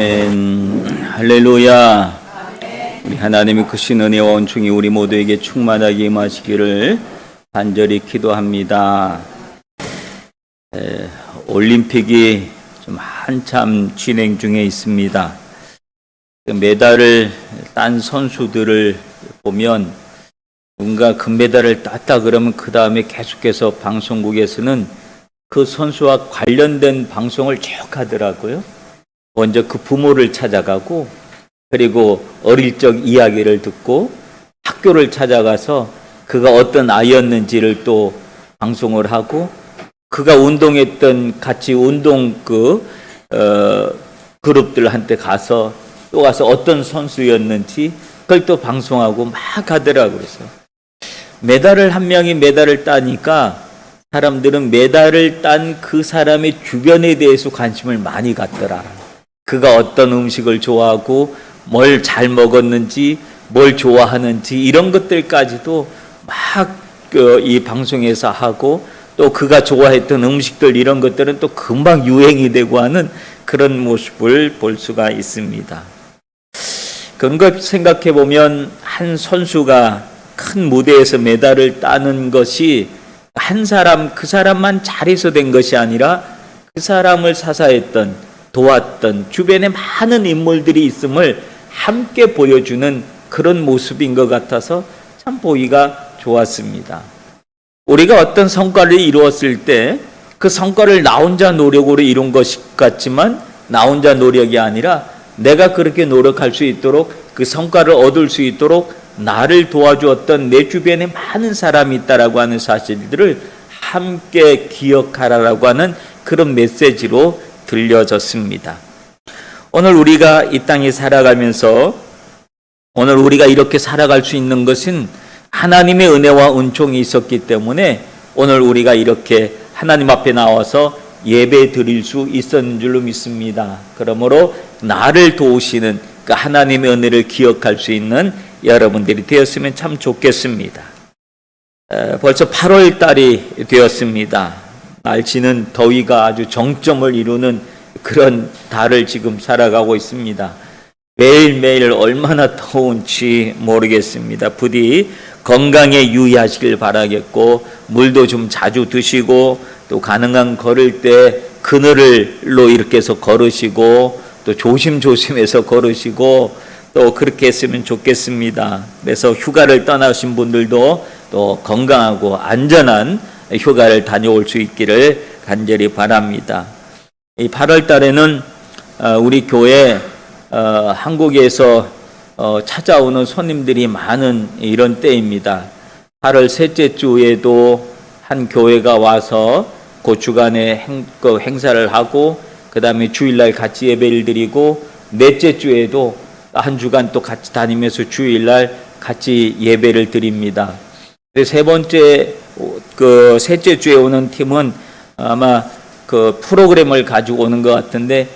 할렐루야. 우리 하나님의 크신 은혜와 온충이 우리 모두에게 충만하게 임하시기를 간절히 기도합니다. 올림픽이 좀 한참 진행 중에 있습니다. 메달을 딴 선수들을 보면 누군가 금메달을 땄다 그러면 그 다음에 계속해서 방송국에서는 그 선수와 관련된 방송을 쭉 하더라고요. 먼저 그 부모를 찾아가고, 그리고 어릴 적 이야기를 듣고, 학교를 찾아가서 그가 어떤 아이였는지를 또 방송을 하고, 그가 운동했던 같이 운동 그룹들한테 가서 또 가서 어떤 선수였는지 그걸 또 방송하고 막 하더라고요. 그래서 메달을 한 명이 메달을 따니까 사람들은 메달을 딴 그 사람의 주변에 대해서 관심을 많이 갖더라. 그가 어떤 음식을 좋아하고 뭘 잘 먹었는지 뭘 좋아하는지 이런 것들까지도 막 이 방송에서 하고, 또 그가 좋아했던 음식들 이런 것들은 또 금방 유행이 되고 하는 그런 모습을 볼 수가 있습니다. 그런 걸 생각해 보면 한 선수가 큰 무대에서 메달을 따는 것이 한 사람, 그 사람만 잘해서 된 것이 아니라 그 사람을 사사했던, 도왔던 주변에 많은 인물들이 있음을 함께 보여주는 그런 모습인 것 같아서 참 보기가 좋았습니다. 우리가 어떤 성과를 이루었을 때 그 성과를 나 혼자 노력으로 이룬 것 같지만 나 혼자 노력이 아니라 내가 그렇게 노력할 수 있도록, 그 성과를 얻을 수 있도록 나를 도와주었던 내 주변에 많은 사람이 있다라고 하는 사실들을 함께 기억하라라고 하는 그런 메시지로 들려졌습니다. 오늘 우리가 이 땅에 살아가면서, 오늘 우리가 이렇게 살아갈 수 있는 것은 하나님의 은혜와 은총이 있었기 때문에 오늘 우리가 이렇게 하나님 앞에 나와서 예배 드릴 수 있었는 줄로 믿습니다. 그러므로 나를 도우시는 그 하나님의 은혜를 기억할 수 있는 여러분들이 되었으면 참 좋겠습니다. 벌써 8월 달이 되었습니다. 날씨는 더위가 아주 정점을 이루는 그런 달을 지금 살아가고 있습니다. 매일매일 얼마나 더운지 모르겠습니다. 부디 건강에 유의하시길 바라겠고, 물도 좀 자주 드시고, 또 가능한 걸을 때 그늘로 이렇게 해서 걸으시고, 또 조심조심해서 걸으시고, 또 그렇게 했으면 좋겠습니다. 그래서 휴가를 떠나신 분들도 또 건강하고 안전한 휴가를 다녀올 수 있기를 간절히 바랍니다. 이 8월 달에는 우리 교회 한국에서 찾아오는 손님들이 많은 이런 때입니다. 8월 셋째 주에도 한 교회가 와서 그 주간에 행사를 하고, 그 다음에 주일날 같이 예배를 드리고, 넷째 주에도 한 주간 또 같이 다니면서 주일날 같이 예배를 드립니다. 세 번째, 셋째 주에 오는 팀은 아마 그 프로그램을 가지고 오는 것 같은데,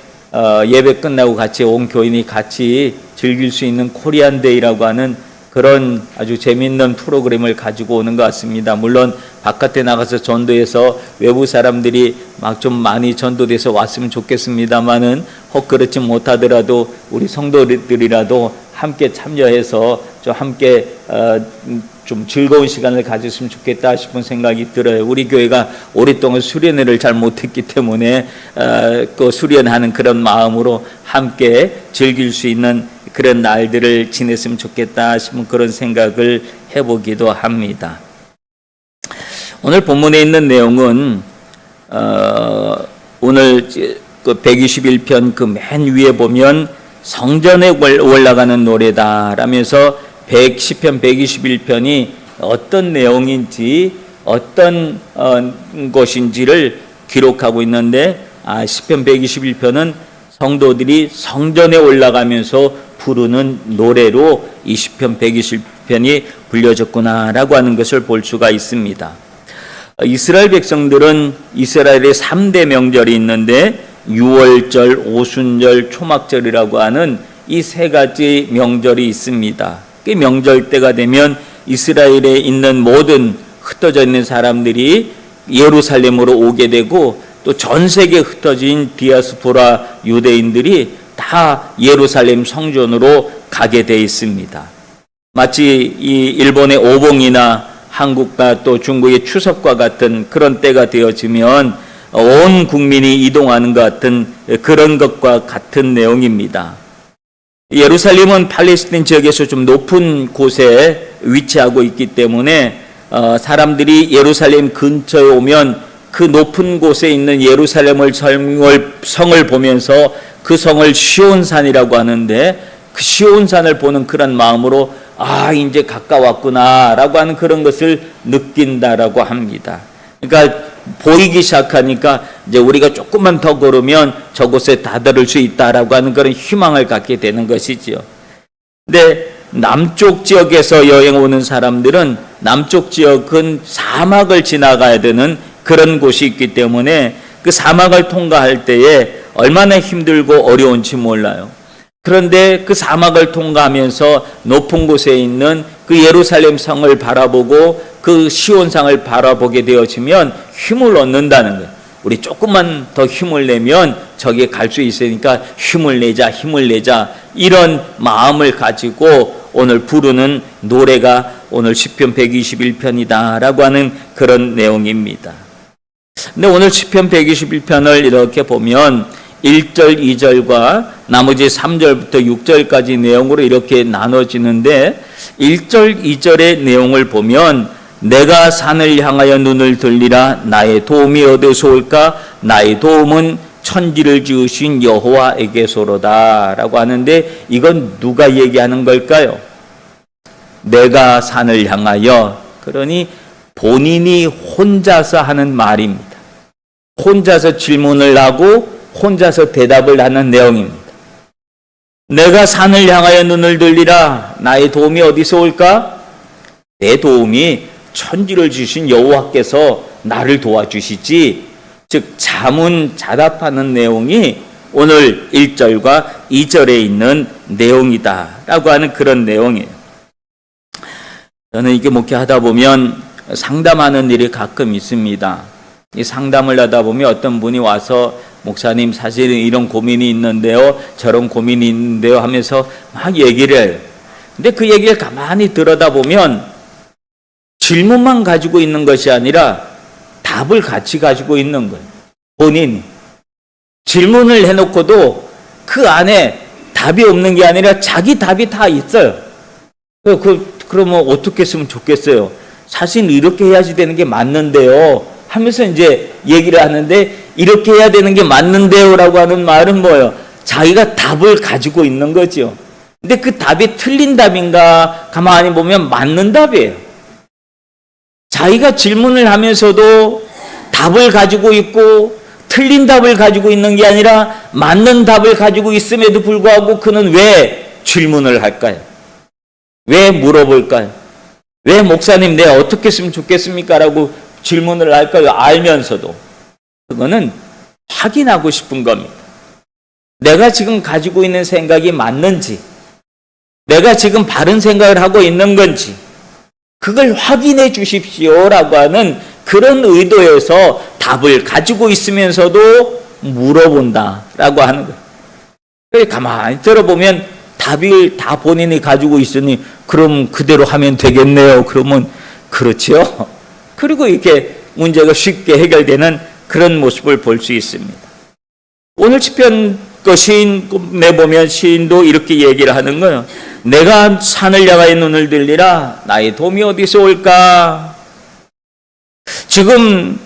예배 끝나고 같이 온 교인이 같이 즐길 수 있는 코리안 데이라고 하는 그런 아주 재미있는 프로그램을 가지고 오는 것 같습니다. 물론 바깥에 나가서 전도해서 외부 사람들이 막 좀 많이 전도돼서 왔으면 좋겠습니다만은, 혹 그렇지 못하더라도 우리 성도들이라도 함께 참여해서 좀 함께 좀 즐거운 시간을 가졌으면 좋겠다 싶은 생각이 들어요. 우리 교회가 오랫동안 수련회를 잘 못했기 때문에 그 수련하는 그런 마음으로 함께 즐길 수 있는 그런 날들을 지냈으면 좋겠다 싶은 그런 생각을 해보기도 합니다. 오늘 본문에 있는 내용은 오늘 그 121편 그 맨 위에 보면 성전에 올라가는 노래다 라면서 110편 121편이 어떤 내용인지 어떤 것인지를 기록하고 있는데, 10편 121편은 성도들이 성전에 올라가면서 부르는 노래로 20편 120편이 불려졌구나라고 하는 것을 볼 수가 있습니다. 이스라엘 백성들은 이스라엘의 3대 명절이 있는데 유월절, 오순절, 초막절이라고 하는 이 세 가지 명절이 있습니다. 그 명절 때가 되면 이스라엘에 있는 모든 흩어져 있는 사람들이 예루살렘으로 오게 되고, 또 전 세계에 흩어진 디아스포라 유대인들이 다 다 예루살렘 성전으로 가게 돼 있습니다. 마치 이 일본의 오봉이나 한국과 또 중국의 추석과 같은 그런 때가 되어지면 온 국민이 이동하는 것 같은 그런 것과 같은 내용입니다. 예루살렘은 팔레스타인 지역에서 좀 높은 곳에 위치하고 있기 때문에 사람들이 예루살렘 근처에 오면 그 높은 곳에 있는 예루살렘 성을 보면서 그 성을 시온산이라고 하는데 그 시온산을 보는 그런 마음으로 이제 가까웠구나라고 하는 그런 것을 느낀다라고 합니다. 그러니까 보이기 시작하니까 이제 우리가 조금만 더 걸으면 저곳에 다다를 수 있다라고 하는 그런 희망을 갖게 되는 것이지요. 근데 남쪽 지역에서 여행 오는 사람들은 남쪽 지역은 사막을 지나가야 되는 그런 곳이 있기 때문에 그 사막을 통과할 때에 얼마나 힘들고 어려운지 몰라요. 그런데 그 사막을 통과하면서 높은 곳에 있는 그 예루살렘 성을 바라보고 그 시온상을 바라보게 되어지면 힘을 얻는다는 거예요. 우리 조금만 더 힘을 내면 저기에 갈 수 있으니까 힘을 내자 이런 마음을 가지고 오늘 부르는 노래가 오늘 시편 121편이다라고 하는 그런 내용입니다. 근데 오늘 시편 121편을 이렇게 보면 1절, 2절과 나머지 3절부터 6절까지 내용으로 이렇게 나눠지는데 1절, 2절의 내용을 보면 내가 산을 향하여 눈을 들리라 나의 도움이 어디서 올까 나의 도움은 천지를 지으신 여호와에게서로다 라고 하는데 이건 누가 얘기하는 걸까요? 내가 산을 향하여 그러니 본인이 혼자서 하는 말입니다. 혼자서 질문을 하고 혼자서 대답을 하는 내용입니다. 내가 산을 향하여 눈을 들리라 나의 도움이 어디서 올까? 내 도움이 천지를 지으신 여호와께서 나를 도와주시지. 즉 자문자답하는 내용이 오늘 1절과 2절에 있는 내용이다라고 하는 그런 내용이에요. 저는 이게 목회하다 보면 상담하는 일이 가끔 있습니다. 이 상담을 하다 보면 어떤 분이 와서 목사님 사실은 이런 고민이 있는데요. 저런 고민이 있는데요 하면서 막 얘기를 해요. 근데 그 얘기를 가만히 들여다보면 질문만 가지고 있는 것이 아니라 답을 같이 가지고 있는 거예요. 본인이. 질문을 해놓고도 그 안에 답이 없는 게 아니라 자기 답이 다 있어요. 그러면 어떻게 했으면 좋겠어요? 사실 이렇게 해야지 되는 게 맞는데요. 하면서 이제 얘기를 하는데 이렇게 해야 되는 게 맞는데요 라고 하는 말은 뭐예요? 자기가 답을 가지고 있는 거죠. 근데 그 답이 틀린 답인가 가만히 보면 맞는 답이에요. 자기가 질문을 하면서도 답을 가지고 있고 틀린 답을 가지고 있는 게 아니라 맞는 답을 가지고 있음에도 불구하고 그는 왜 질문을 할까요? 왜 물어볼까요? 왜 목사님 내가 어떻게 했으면 좋겠습니까? 라고 질문을 할까요? 알면서도. 그거는 확인하고 싶은 겁니다. 내가 지금 가지고 있는 생각이 맞는지, 내가 지금 바른 생각을 하고 있는 건지, 그걸 확인해 주십시오라고 하는 그런 의도에서 답을 가지고 있으면서도 물어본다라고 하는 거예요. 가만히 들어보면 답을 다 본인이 가지고 있으니 그럼 그대로 하면 되겠네요. 그러면 그렇죠. 그리고 이렇게 문제가 쉽게 해결되는 그런 모습을 볼 수 있습니다. 오늘 시편 시인 내보면 시인도 이렇게 얘기를 하는 거예요. 내가 산을 향하여 눈을 들리라 나의 도움이 어디서 올까? 지금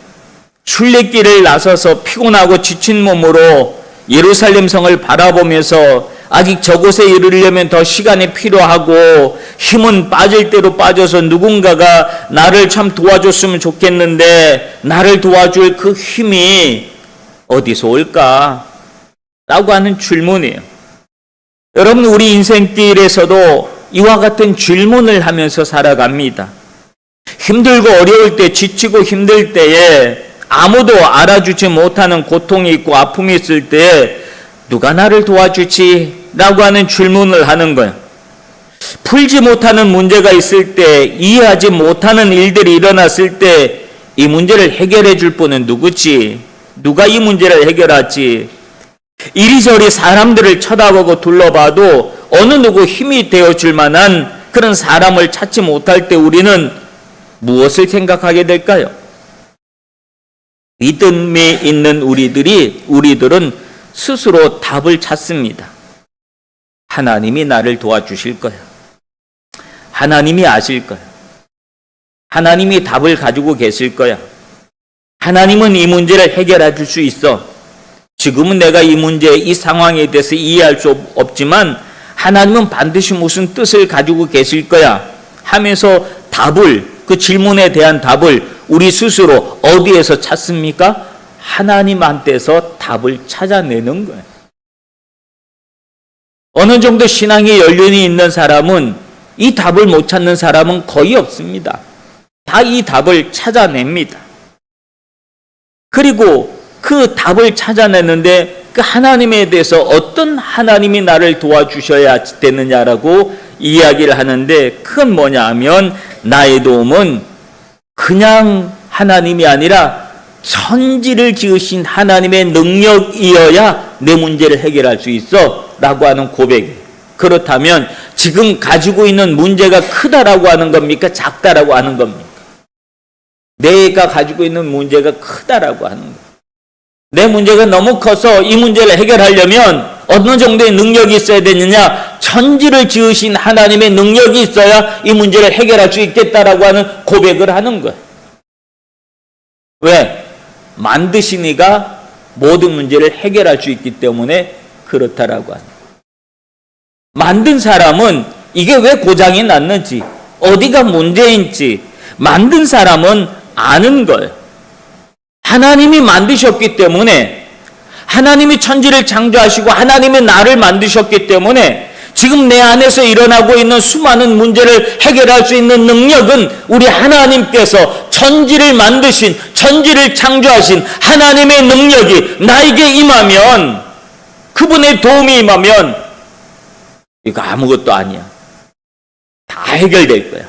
순례길을 나서서 피곤하고 지친 몸으로 예루살렘 성을 바라보면서 아직 저곳에 이르려면 더 시간이 필요하고 힘은 빠질 대로 빠져서 누군가가 나를 참 도와줬으면 좋겠는데 나를 도와줄 그 힘이 어디서 올까? 라고 하는 질문이에요. 여러분 우리 인생길에서도 이와 같은 질문을 하면서 살아갑니다. 힘들고 어려울 때 지치고 힘들 때에 아무도 알아주지 못하는 고통이 있고 아픔이 있을 때 누가 나를 도와주지? 라고 하는 질문을 하는 거예요. 풀지 못하는 문제가 있을 때 이해하지 못하는 일들이 일어났을 때 이 문제를 해결해 줄 분은 누구지? 누가 이 문제를 해결하지? 이리저리 사람들을 쳐다보고 둘러봐도 어느 누구 힘이 되어줄 만한 그런 사람을 찾지 못할 때 우리는 무엇을 생각하게 될까요? 믿음에 있는 우리들은 스스로 답을 찾습니다. 하나님이 나를 도와주실 거야. 하나님이 아실 거야. 하나님이 답을 가지고 계실 거야. 하나님은 이 문제를 해결해 줄 수 있어. 지금은 내가 이 문제, 이 상황에 대해서 이해할 수 없지만 하나님은 반드시 무슨 뜻을 가지고 계실 거야 하면서 그 질문에 대한 답을 우리 스스로 어디에서 찾습니까? 하나님한테서 답을 찾아내는 거예요. 어느 정도 신앙의 연륜이 있는 사람은 이 답을 못 찾는 사람은 거의 없습니다. 다 이 답을 찾아냅니다. 그리고 그 답을 찾아내는데 그 하나님에 대해서 어떤 하나님이 나를 도와주셔야 되느냐라고 이야기를 하는데 그건 뭐냐 하면 나의 도움은 그냥 하나님이 아니라 천지를 지으신 하나님의 능력이어야 내 문제를 해결할 수 있어 라고 하는 고백이에요. 그렇다면 지금 가지고 있는 문제가 크다라고 하는 겁니까? 작다라고 하는 겁니까? 내가 가지고 있는 문제가 크다라고 하는 거예요. 내 문제가 너무 커서 이 문제를 해결하려면 어느 정도의 능력이 있어야 되느냐? 천지를 지으신 하나님의 능력이 있어야 이 문제를 해결할 수 있겠다라고 하는 고백을 하는 거예요. 왜? 만드신 이가 모든 문제를 해결할 수 있기 때문에 그렇다라고 하는 거예요. 만든 사람은 이게 왜 고장이 났는지, 어디가 문제인지 만든 사람은 아는 거예요. 하나님이 만드셨기 때문에, 하나님이 천지를 창조하시고 하나님이 나를 만드셨기 때문에 지금 내 안에서 일어나고 있는 수많은 문제를 해결할 수 있는 능력은 우리 하나님께서 천지를 만드신, 천지를 창조하신 하나님의 능력이 나에게 임하면, 그분의 도움이 임하면 이거 아무것도 아니야. 다 해결될 거야.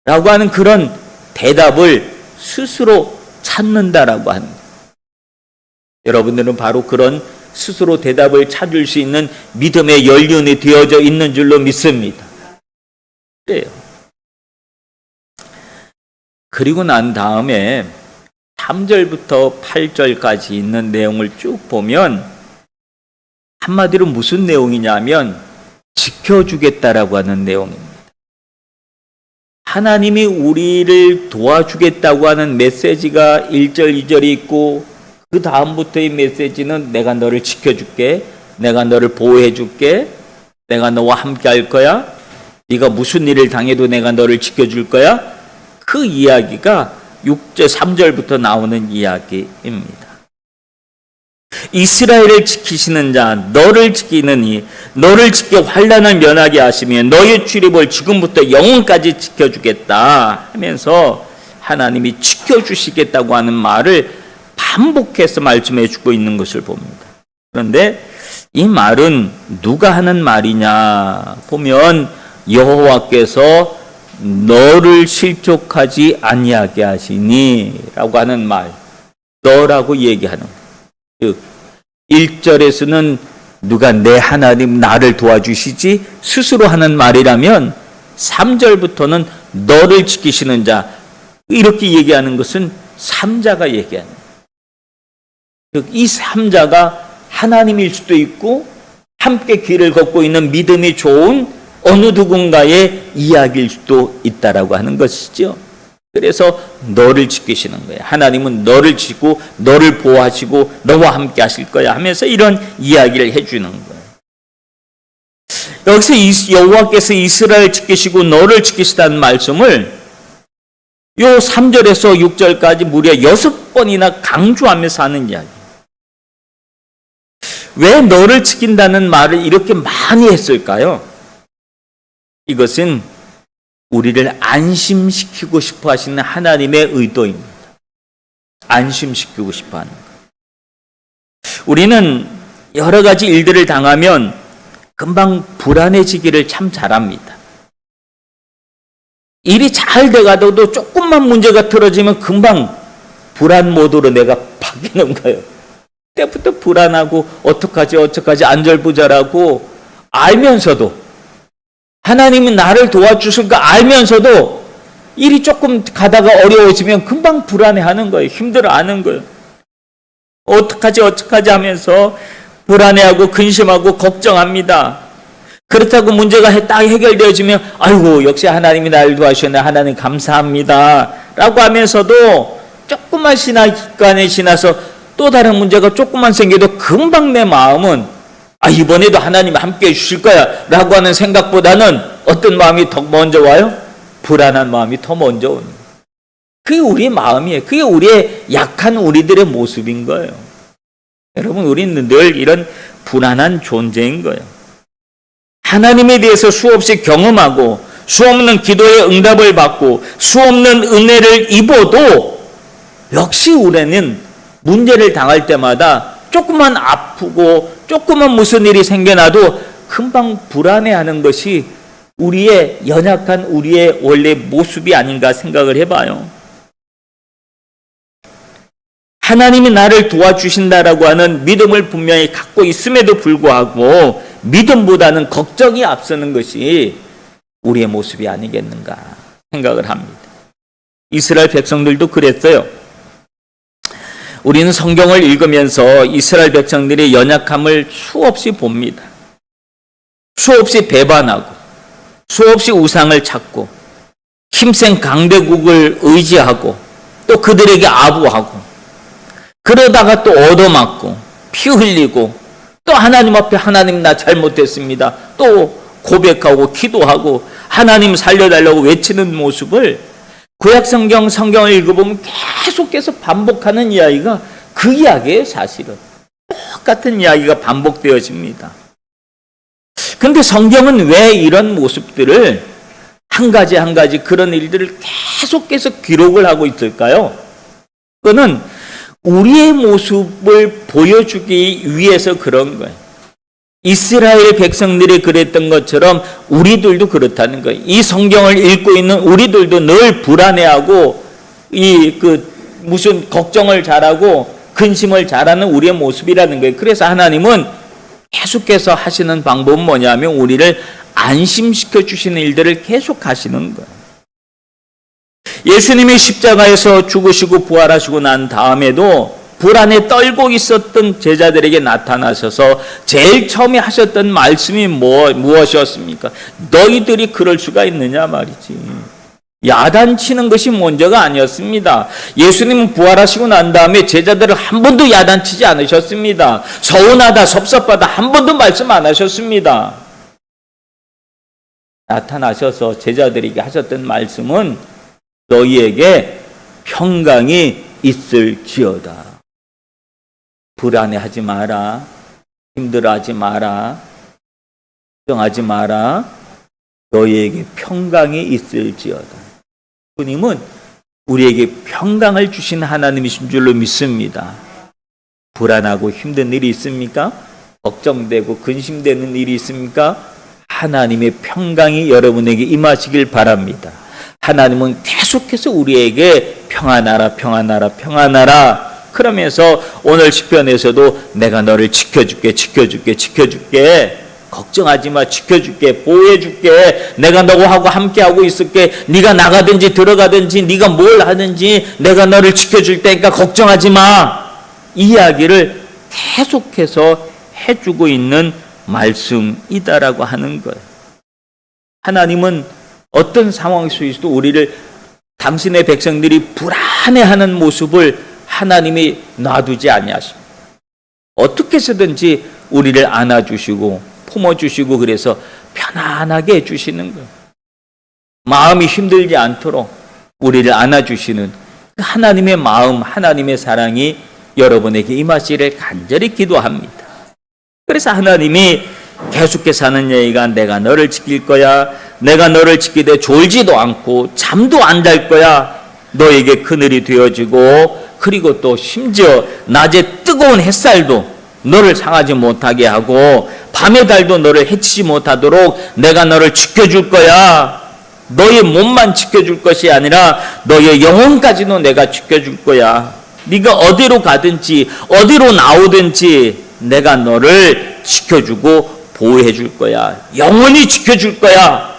라고 하는 그런 대답을 스스로 찾는다라고 하는 거예요. 여러분들은 바로 그런 스스로 대답을 찾을 수 있는 믿음의 연륜이 되어져 있는 줄로 믿습니다. 그래요. 그리고 난 다음에 3절부터 8절까지 있는 내용을 쭉 보면 한마디로 무슨 내용이냐면 지켜주겠다라고 하는 내용입니다. 하나님이 우리를 도와주겠다고 하는 메시지가 1절, 2절이 있고 그 다음부터의 메시지는 내가 너를 지켜줄게, 내가 너를 보호해줄게, 내가 너와 함께 할 거야, 네가 무슨 일을 당해도 내가 너를 지켜줄 거야. 그 이야기가 6절, 3절부터 나오는 이야기입니다. 이스라엘을 지키시는 자, 너를 지키느니 너를 지켜 환난을 면하게 하시며 너의 출입을 지금부터 영원까지 지켜주겠다 하면서 하나님이 지켜주시겠다고 하는 말을 반복해서 말씀해 주고 있는 것을 봅니다. 그런데 이 말은 누가 하는 말이냐 보면 여호와께서 너를 실족하지 아니하게 하시니 라고 하는 말, 너라고 얘기하는 거예요. 즉 1절에서는 누가 내 하나님 나를 도와주시지 스스로 하는 말이라면 3절부터는 너를 지키시는 자, 이렇게 얘기하는 것은 3자가 얘기하는 거예요. 즉 이 3자가 하나님일 수도 있고 함께 길을 걷고 있는 믿음이 좋은 어느 누군가의 이야기일 수도 있다라고 하는 것이죠. 그래서 너를 지키시는 거예요. 하나님은 너를 지키고 너를 보호하시고 너와 함께 하실 거야 하면서 이런 이야기를 해주는 거예요. 여기서 여호와께서 이스라엘을 지키시고 너를 지키시다는 말씀을 요 3절에서 6절까지 무려 6번이나 강조하면서 하는 이야기. 왜 너를 지킨다는 말을 이렇게 많이 했을까요? 이것은 우리를 안심시키고 싶어 하시는 하나님의 의도입니다. 안심시키고 싶어 하는 것. 우리는 여러 가지 일들을 당하면 금방 불안해지기를 참 잘합니다. 일이 잘 돼가도 조금만 문제가 틀어지면 금방 불안 모드로 내가 바뀌는 거예요. 그때부터 불안하고 어떡하지 안절부절하고 알면서도 하나님이 나를 도와주실 거 알면서도 일이 조금 가다가 어려워지면 금방 불안해하는 거예요. 힘들어하는 거예요. 어떡하지 하면서 불안해하고 근심하고 걱정합니다. 그렇다고 문제가 딱 해결되어지면 아이고 역시 하나님이 나를 도와주셨네, 하나님 감사합니다 라고 하면서도 조금만 시간이 지나서 또 다른 문제가 조금만 생겨도 금방 내 마음은 이번에도 하나님이 함께해 주실 거야 라고 하는 생각보다는 어떤 마음이 더 먼저 와요? 불안한 마음이 더 먼저 오는 거예요. 그게 우리의 마음이에요. 그게 우리의 약한 우리들의 모습인 거예요. 여러분, 우리는 늘 이런 불안한 존재인 거예요. 하나님에 대해서 수없이 경험하고 수없는 기도의 응답을 받고 수없는 은혜를 입어도 역시 우리는 문제를 당할 때마다 조금만 아프고 조금만 무슨 일이 생겨나도 금방 불안해하는 것이 우리의 연약한 우리의 원래 모습이 아닌가 생각을 해봐요. 하나님이 나를 도와주신다라고 하는 믿음을 분명히 갖고 있음에도 불구하고 믿음보다는 걱정이 앞서는 것이 우리의 모습이 아니겠는가 생각을 합니다. 이스라엘 백성들도 그랬어요. 우리는 성경을 읽으면서 이스라엘 백성들의 연약함을 수없이 봅니다. 수없이 배반하고 수없이 우상을 찾고 힘센 강대국을 의지하고 또 그들에게 아부하고 그러다가 또 얻어맞고 피 흘리고 또 하나님 앞에 하나님 나 잘못했습니다 또 고백하고 기도하고 하나님 살려달라고 외치는 모습을 구약성경을 읽어보면 계속해서 반복하는 이야기가 그 이야기예요. 사실은 똑같은 이야기가 반복되어집니다. 그런데 성경은 왜 이런 모습들을 한 가지 그런 일들을 계속해서 기록을 하고 있을까요? 그거는 우리의 모습을 보여주기 위해서 그런 거예요. 이스라엘 백성들이 그랬던 것처럼 우리들도 그렇다는 거예요. 이 성경을 읽고 있는 우리들도 늘 불안해하고 무슨 걱정을 잘하고 근심을 잘하는 우리의 모습이라는 거예요. 그래서 하나님은 계속해서 하시는 방법은 뭐냐면 우리를 안심시켜 주시는 일들을 계속 하시는 거예요. 예수님이 십자가에서 죽으시고 부활하시고 난 다음에도 불안에 떨고 있었던 제자들에게 나타나셔서 제일 처음에 하셨던 말씀이 무엇이었습니까? 너희들이 그럴 수가 있느냐 말이지. 야단치는 것이 먼저가 아니었습니다. 예수님은 부활하시고 난 다음에 제자들을 한 번도 야단치지 않으셨습니다. 서운하다 섭섭하다 한 번도 말씀 안 하셨습니다. 나타나셔서 제자들에게 하셨던 말씀은 너희에게 평강이 있을지어다. 불안해하지 마라. 힘들어하지 마라. 걱정하지 마라. 너희에게 평강이 있을지어다. 주님은 우리에게 평강을 주신 하나님이신 줄로 믿습니다. 불안하고 힘든 일이 있습니까? 걱정되고 근심되는 일이 있습니까? 하나님의 평강이 여러분에게 임하시길 바랍니다. 하나님은 계속해서 우리에게 평안하라 평안하라 평안하라 그러면서 오늘 시편에서도 내가 너를 지켜줄게 걱정하지 마 지켜줄게 보호해줄게 내가 너하고 함께하고 있을게 네가 나가든지 들어가든지 네가 뭘 하든지 내가 너를 지켜줄 테니까 걱정하지 마 이 이야기를 계속해서 해주고 있는 말씀이다라고 하는 거예요. 하나님은 어떤 상황 속에서도 우리를 당신의 백성들이 불안해하는 모습을 하나님이 놔두지 아니하십니다. 어떻게 해서든지 우리를 안아주시고 품어주시고 그래서 편안하게 해주시는 거예요. 마음이 힘들지 않도록 우리를 안아주시는 하나님의 마음, 하나님의 사랑이 여러분에게 임하시기를 간절히 기도합니다. 그래서 하나님이 계속해서 하는 얘기가 내가 너를 지킬 거야. 내가 너를 지키되 졸지도 않고 잠도 안 잘 거야. 너에게 그늘이 되어지고 그리고 또 심지어 낮에 뜨거운 햇살도 너를 상하지 못하게 하고 밤의 달도 너를 해치지 못하도록 내가 너를 지켜줄 거야. 너의 몸만 지켜줄 것이 아니라 너의 영혼까지도 내가 지켜줄 거야. 네가 어디로 가든지 어디로 나오든지 내가 너를 지켜주고 보호해 줄 거야. 영원히 지켜줄 거야.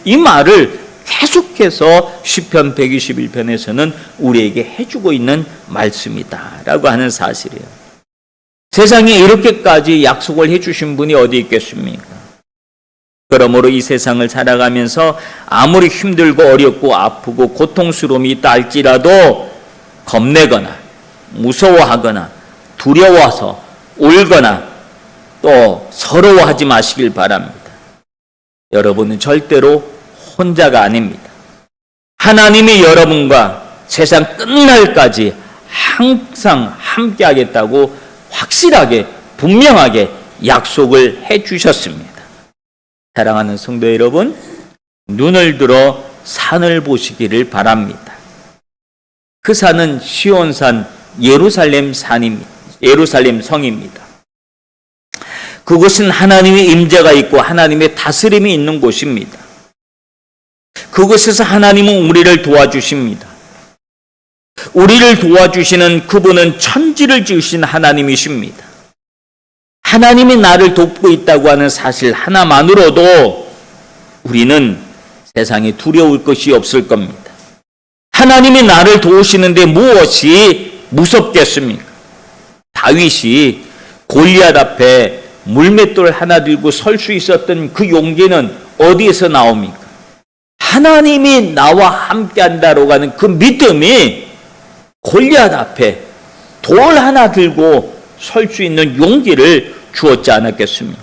이 말을 계속해서 시편 121편에서는 우리에게 해주고 있는 말씀이다 라고 하는 사실이에요. 세상에 이렇게까지 약속을 해주신 분이 어디 있겠습니까? 그러므로 이 세상을 살아가면서 아무리 힘들고 어렵고 아프고 고통스러움이 있다 할지라도 겁내거나 무서워하거나 두려워서 울거나 또 서러워하지 마시길 바랍니다. 여러분은 절대로 혼자가 아닙니다. 하나님이 여러분과 세상 끝날까지 항상 함께 하겠다고 확실하게 분명하게 약속을 해 주셨습니다. 사랑하는 성도 여러분, 눈을 들어 산을 보시기를 바랍니다. 그 산은 시온산 예루살렘 산입니다. 예루살렘 성입니다. 그곳은 하나님의 임재가 있고 하나님의 다스림이 있는 곳입니다. 그곳에서 하나님은 우리를 도와주십니다. 우리를 도와주시는 그분은 천지를 지으신 하나님이십니다. 하나님이 나를 돕고 있다고 하는 사실 하나만으로도 우리는 세상에 두려울 것이 없을 겁니다. 하나님이 나를 도우시는데 무엇이 무섭겠습니까? 다윗이 골리앗 앞에 물맷돌 하나 들고 설 수 있었던 그 용기는 어디에서 나옵니까? 하나님이 나와 함께 한다고 하는 그 믿음이 골리앗 앞에 돌 하나 들고 설 수 있는 용기를 주었지 않았겠습니까?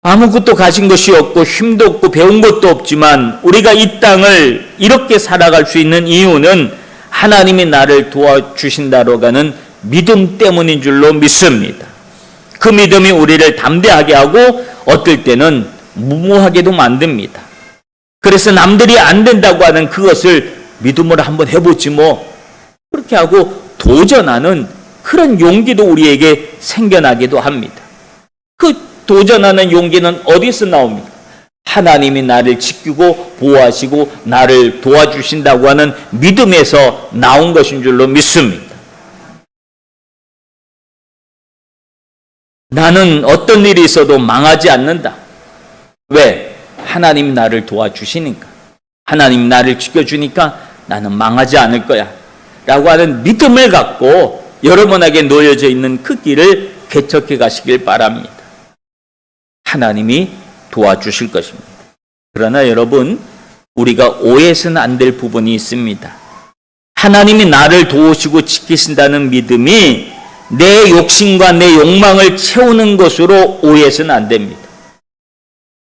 아무것도 가진 것이 없고 힘도 없고 배운 것도 없지만 우리가 이 땅을 이렇게 살아갈 수 있는 이유는 하나님이 나를 도와주신다고 하는 믿음 때문인 줄로 믿습니다. 그 믿음이 우리를 담대하게 하고 어떨 때는 무모하게도 만듭니다. 그래서 남들이 안 된다고 하는 그것을 믿음으로 한번 해보지 뭐 그렇게 하고 도전하는 그런 용기도 우리에게 생겨나기도 합니다. 그 도전하는 용기는 어디서 나옵니까? 하나님이 나를 지키고 보호하시고 나를 도와주신다고 하는 믿음에서 나온 것인 줄로 믿습니다. 나는 어떤 일이 있어도 망하지 않는다. 왜? 하나님이 나를 도와주시니까. 하나님이 나를 지켜주니까 나는 망하지 않을 거야. 라고 하는 믿음을 갖고 여러분에게 놓여져 있는 그 길을 개척해 가시길 바랍니다. 하나님이 도와주실 것입니다. 그러나 여러분, 우리가 오해해서는 안 될 부분이 있습니다. 하나님이 나를 도우시고 지키신다는 믿음이 내 욕심과 내 욕망을 채우는 것으로 오해해서는 안 됩니다.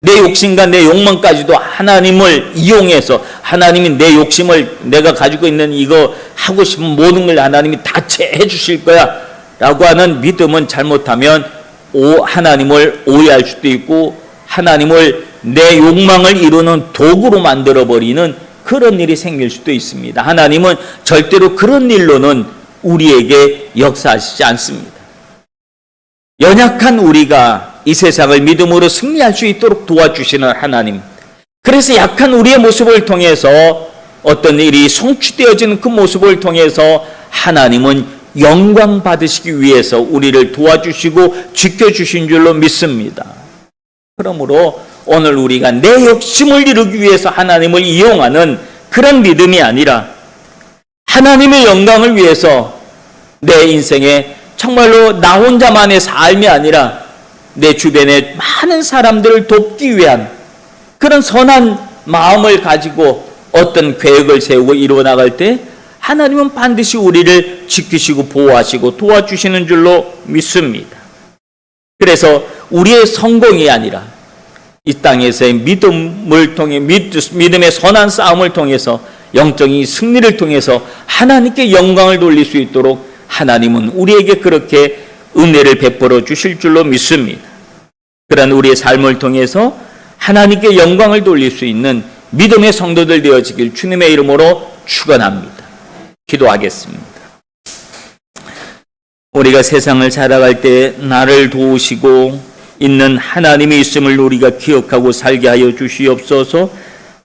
내 욕심과 내 욕망까지도 하나님을 이용해서 하나님이 내 욕심을 내가 가지고 있는 이거 하고 싶은 모든 걸 하나님이 다 채해 주실 거야 라고 하는 믿음은 잘못하면 하나님을 오해할 수도 있고 하나님을 내 욕망을 이루는 도구로 만들어버리는 그런 일이 생길 수도 있습니다. 하나님은 절대로 그런 일로는 우리에게 역사하시지 않습니다. 연약한 우리가 이 세상을 믿음으로 승리할 수 있도록 도와주시는 하나님. 그래서 약한 우리의 모습을 통해서 어떤 일이 성취되어지는 그 모습을 통해서 하나님은 영광 받으시기 위해서 우리를 도와주시고 지켜주신 줄로 믿습니다. 그러므로 오늘 우리가 내 욕심을 이루기 위해서 하나님을 이용하는 그런 믿음이 아니라 하나님의 영광을 위해서 내 인생에 정말로 나 혼자만의 삶이 아니라 내 주변의 많은 사람들을 돕기 위한 그런 선한 마음을 가지고 어떤 계획을 세우고 이루어 나갈 때 하나님은 반드시 우리를 지키시고 보호하시고 도와주시는 줄로 믿습니다. 그래서 우리의 성공이 아니라 이 땅에서의 믿음을 통해 믿음의 선한 싸움을 통해서 영적인 승리를 통해서 하나님께 영광을 돌릴 수 있도록 하나님은 우리에게 그렇게 은혜를 베풀어 주실 줄로 믿습니다. 그런 우리의 삶을 통해서 하나님께 영광을 돌릴 수 있는 믿음의 성도들 되어지길 주님의 이름으로 축원합니다. 기도하겠습니다. 우리가 세상을 살아갈 때 나를 도우시고 있는 하나님이 있음을 우리가 기억하고 살게 하여 주시옵소서.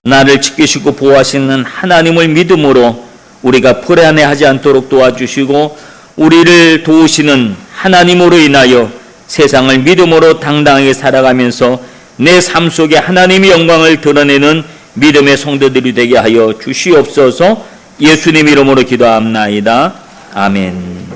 나를 지키시고 보호하시는 하나님을 믿음으로 우리가 불안해하지 않도록 도와주시고 우리를 도우시는 하나님으로 인하여 세상을 믿음으로 당당하게 살아가면서 내 삶 속에 하나님의 영광을 드러내는 믿음의 성도들이 되게 하여 주시옵소서. 예수님 이름으로 기도합나이다. 아멘.